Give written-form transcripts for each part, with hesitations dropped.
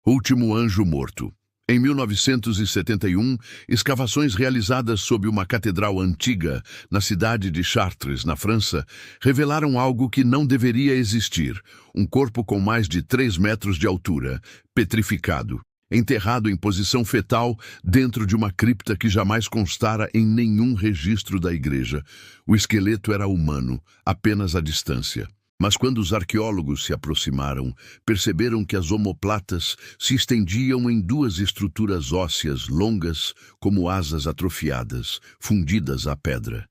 Último anjo morto. Em 1971, escavações realizadas sob uma catedral antiga, na cidade de Chartres, na França, revelaram algo que não deveria existir: um corpo com mais de 3 metros de altura, petrificado, enterrado em posição fetal dentro de uma cripta que jamais constara em nenhum registro da igreja. O esqueleto era humano, apenas à distância. Mas quando os arqueólogos se aproximaram, perceberam que as omoplatas se estendiam em 2 estruturas ósseas longas como asas atrofiadas, fundidas à pedra.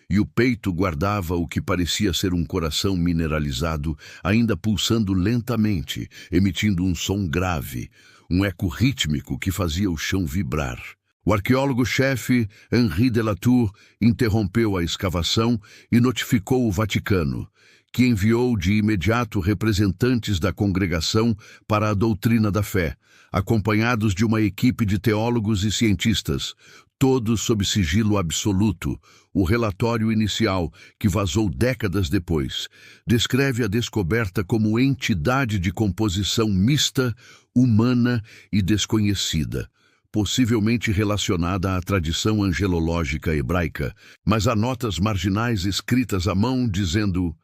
E o peito guardava o que parecia ser um coração mineralizado, ainda pulsando lentamente, emitindo um som grave, um eco rítmico que fazia o chão vibrar. O arqueólogo-chefe Henri de Latour interrompeu a escavação e notificou o Vaticano, que enviou de imediato representantes da congregação para a doutrina da fé, acompanhados de uma equipe de teólogos e cientistas, todos sob sigilo absoluto. O relatório inicial, que vazou décadas depois, descreve a descoberta como entidade de composição mista, humana e desconhecida, possivelmente relacionada à tradição angelológica hebraica, mas há notas marginais escritas à mão dizendo: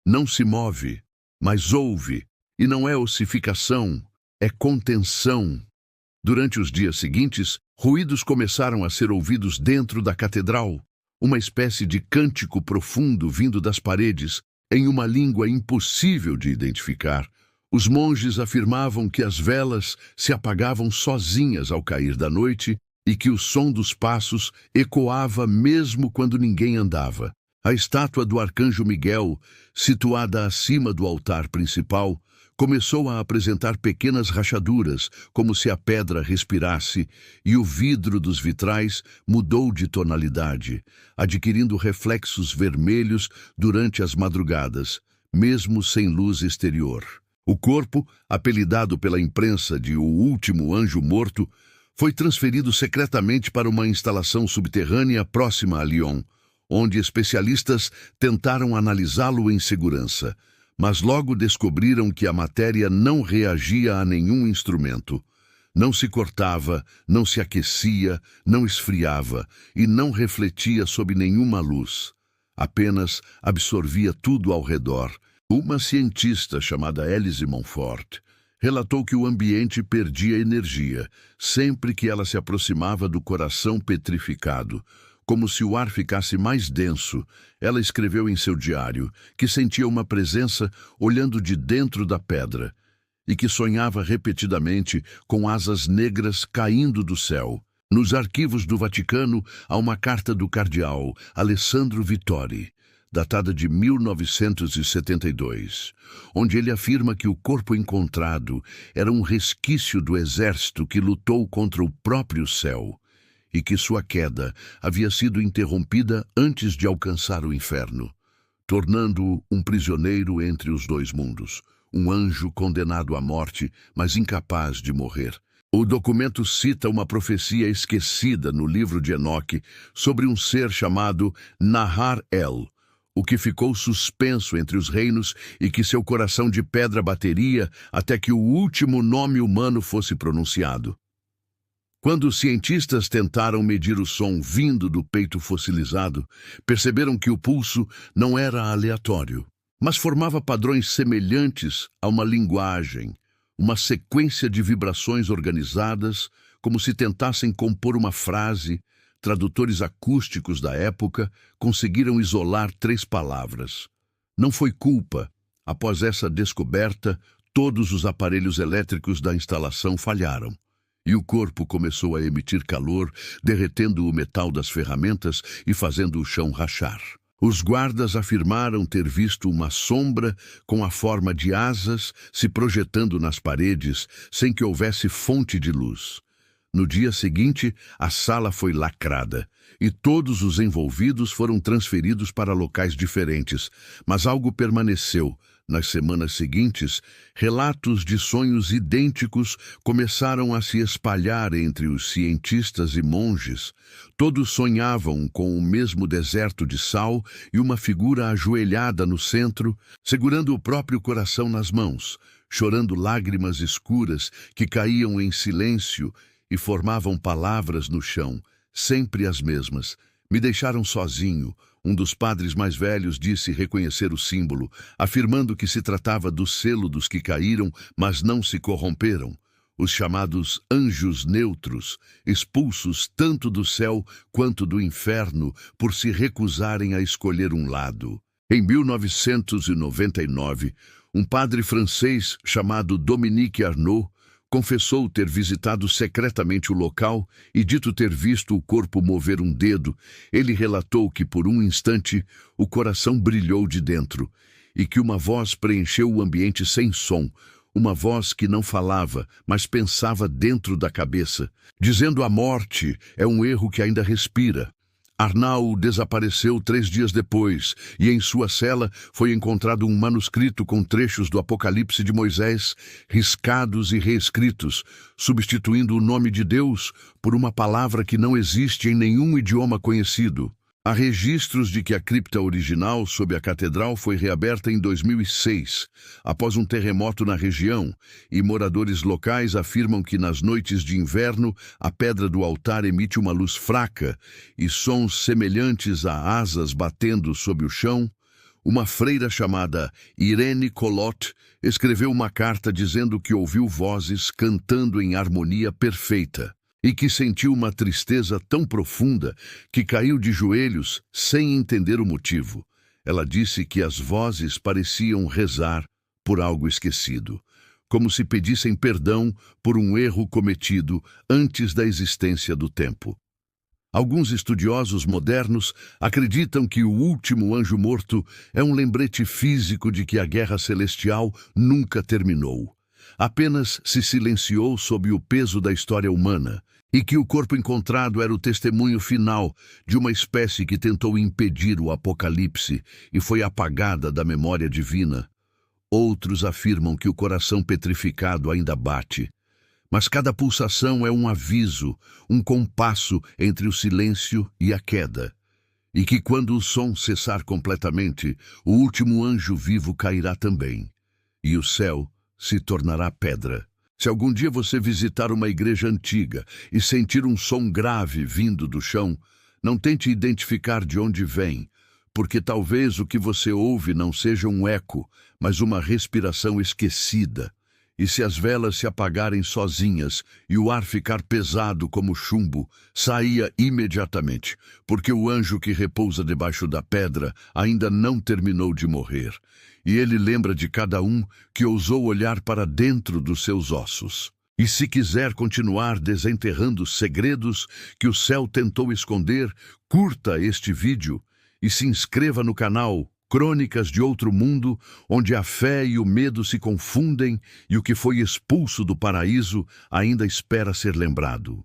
não se move, mas ouve, e não é ossificação, é contenção. Durante os dias seguintes, ruídos começaram a ser ouvidos dentro da catedral, uma espécie de cântico profundo vindo das paredes, em uma língua impossível de identificar. Os monges afirmavam que as velas se apagavam sozinhas ao cair da noite e que o som dos passos ecoava mesmo quando ninguém andava. A estátua do arcanjo Miguel, situada acima do altar principal, começou a apresentar pequenas rachaduras, como se a pedra respirasse, e o vidro dos vitrais mudou de tonalidade, adquirindo reflexos vermelhos durante as madrugadas, mesmo sem luz exterior. O corpo, apelidado pela imprensa de O Último Anjo Morto, foi transferido secretamente para uma instalação subterrânea próxima a Lyon, onde especialistas tentaram analisá-lo em segurança, mas logo descobriram que a matéria não reagia a nenhum instrumento. Não se cortava, não se aquecia, não esfriava e não refletia sob nenhuma luz. Apenas absorvia tudo ao redor. Uma cientista chamada Elise Montfort relatou que o ambiente perdia energia sempre que ela se aproximava do coração petrificado, como se o ar ficasse mais denso. Ela escreveu em seu diário que sentia uma presença olhando de dentro da pedra e que sonhava repetidamente com asas negras caindo do céu. Nos arquivos do Vaticano há uma carta do cardeal Alessandro Vittori, datada de 1972, onde ele afirma que o corpo encontrado era um resquício do exército que lutou contra o próprio céu, e que sua queda havia sido interrompida antes de alcançar o inferno, tornando-o um prisioneiro entre os 2 mundos, um anjo condenado à morte, mas incapaz de morrer. O documento cita uma profecia esquecida no livro de Enoque sobre um ser chamado Nahar-El, o que ficou suspenso entre os reinos e que seu coração de pedra bateria até que o último nome humano fosse pronunciado. Quando os cientistas tentaram medir o som vindo do peito fossilizado, perceberam que o pulso não era aleatório, mas formava padrões semelhantes a uma linguagem, uma sequência de vibrações organizadas, como se tentassem compor uma frase. Tradutores acústicos da época conseguiram isolar 3 palavras. Não foi culpa. Após essa descoberta, todos os aparelhos elétricos da instalação falharam, e o corpo começou a emitir calor, derretendo o metal das ferramentas e fazendo o chão rachar. Os guardas afirmaram ter visto uma sombra com a forma de asas se projetando nas paredes, sem que houvesse fonte de luz. No dia seguinte, a sala foi lacrada e todos os envolvidos foram transferidos para locais diferentes, mas algo permaneceu. Nas semanas seguintes, relatos de sonhos idênticos começaram a se espalhar entre os cientistas e monges. Todos sonhavam com o mesmo deserto de sal e uma figura ajoelhada no centro, segurando o próprio coração nas mãos, chorando lágrimas escuras que caíam em silêncio e formavam palavras no chão, sempre as mesmas. Me deixaram sozinho. Um dos padres mais velhos disse reconhecer o símbolo, afirmando que se tratava do selo dos que caíram, mas não se corromperam. Os chamados anjos neutros, expulsos tanto do céu quanto do inferno por se recusarem a escolher um lado. Em 1999, um padre francês chamado Dominique Arnaud confessou ter visitado secretamente o local e dito ter visto o corpo mover um dedo. Ele relatou que, por um instante, o coração brilhou de dentro e que uma voz preencheu o ambiente sem som, uma voz que não falava, mas pensava dentro da cabeça, dizendo: a morte é um erro que ainda respira. Arnaud desapareceu 3 dias depois e em sua cela foi encontrado um manuscrito com trechos do Apocalipse de Moisés, riscados e reescritos, substituindo o nome de Deus por uma palavra que não existe em nenhum idioma conhecido. Há registros de que a cripta original sob a catedral foi reaberta em 2006, após um terremoto na região, e moradores locais afirmam que nas noites de inverno a pedra do altar emite uma luz fraca e sons semelhantes a asas batendo sob o chão. Uma freira chamada Irene Collot escreveu uma carta dizendo que ouviu vozes cantando em harmonia perfeita e que sentiu uma tristeza tão profunda que caiu de joelhos sem entender o motivo. Ela disse que as vozes pareciam rezar por algo esquecido, como se pedissem perdão por um erro cometido antes da existência do tempo. Alguns estudiosos modernos acreditam que o último anjo morto é um lembrete físico de que a guerra celestial nunca terminou. Apenas se silenciou sob o peso da história humana, e que o corpo encontrado era o testemunho final de uma espécie que tentou impedir o apocalipse e foi apagada da memória divina. Outros afirmam que o coração petrificado ainda bate, mas cada pulsação é um aviso, um compasso entre o silêncio e a queda, e que quando o som cessar completamente, o último anjo vivo cairá também, e o céu se tornará pedra. Se algum dia você visitar uma igreja antiga e sentir um som grave vindo do chão, não tente identificar de onde vem, porque talvez o que você ouve não seja um eco, mas uma respiração esquecida. E se as velas se apagarem sozinhas e o ar ficar pesado como chumbo, saia imediatamente, porque o anjo que repousa debaixo da pedra ainda não terminou de morrer. E ele lembra de cada um que ousou olhar para dentro dos seus ossos. E se quiser continuar desenterrando segredos que o céu tentou esconder, curta este vídeo e se inscreva no canal Crônicas de Outro Mundo, onde a fé e o medo se confundem e o que foi expulso do paraíso ainda espera ser lembrado.